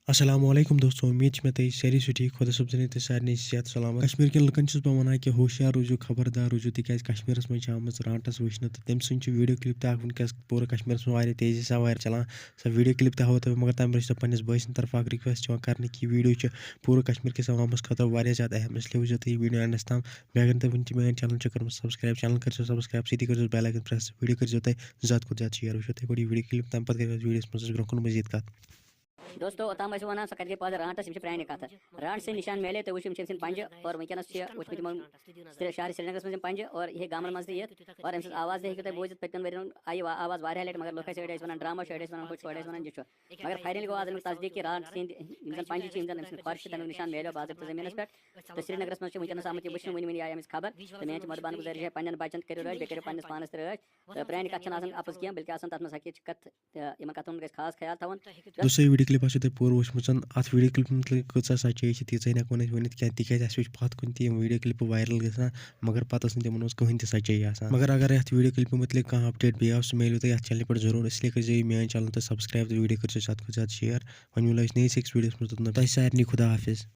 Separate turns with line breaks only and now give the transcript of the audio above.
अस्सलामुअलैकुम दोस्तों, उम्मीद में तई सारी ठीक खुदा सब जन तो सारे सेहत सलामत। कश्मीर के लुकन बह वन कि होशियार रूजू खबरदार रूजू तिक कश्मीर मज आम रानटस वुचन तो तम सुन वीडियो क्लिप तक वनकस पूरा कश्मीर में तेजी से वायरल चलान सो वीडियो क्लिप तह तब मगर तम रच पे बस तरफ रिक्वेस्ट कर कि वीडियो पूरा कश्मीर के अवामस खुद ज़्यादा अहम इसलिए वो तुम वीडियो एंडस तम बेगन तो वन मेन चैनल कर सब्सक्राइब चैनल कर सब्सक्राइब सी कर बेल आइकन प्रेस वीडियो कर ज़्यादा खुद ज़्यादा शेयर वो वीडियो क्लिप तम पे वीडियो ब्रोह मजीद कत
दोस्तों ओताम वन सह कत पाद रानटस प्रान कत रान से निशान मेले तो वुम पंज और वनकस वुचम शहर श्रीनगर में पंज और यह गामन मज और अम आवाज़ तक बोज पत्न वन आई आवाज़ वारिया लट मगर लुक अड़े वन ड्रामा अड़े वन हुट अड़े वन यह मगर फाइनल गो आज तस्दीक कि रान सद पंज ख्वाहिश तमिक निशान मेलो बाजत जमीन पे तो श्रीनगर में वनकस आम वो वन वन आई अमिस खबर तो मेन मरबान गुजारिश है पन्न बचन करो रच बे पानस पानस रच तो प्रान कत अपोज कह बल्कि तथ मज हकीक कत इन कथन गि खास ख्याल थवन
दोस्तों वीडियो क्लिप आसो पूरा वुचम अत वीडियो क्लिप मतलब कचा सच्चाई तीन हेको वन क्या तिज पत कुन वीडियो क्लिप वायरल ग मगर पे तमन कहें सच्चाई मगर अगर ये वीडियो क्लिप मतलब कह अपडेट बे सह मेलो तुम चैनल पे जरूर इसलिए कर मेन चैनल तो सब्सक्राइब तो वीडियो कर ज़्यादा शेयर वन मिलो नई सिक्स वीडियो में सारे खुदा हाफिज़।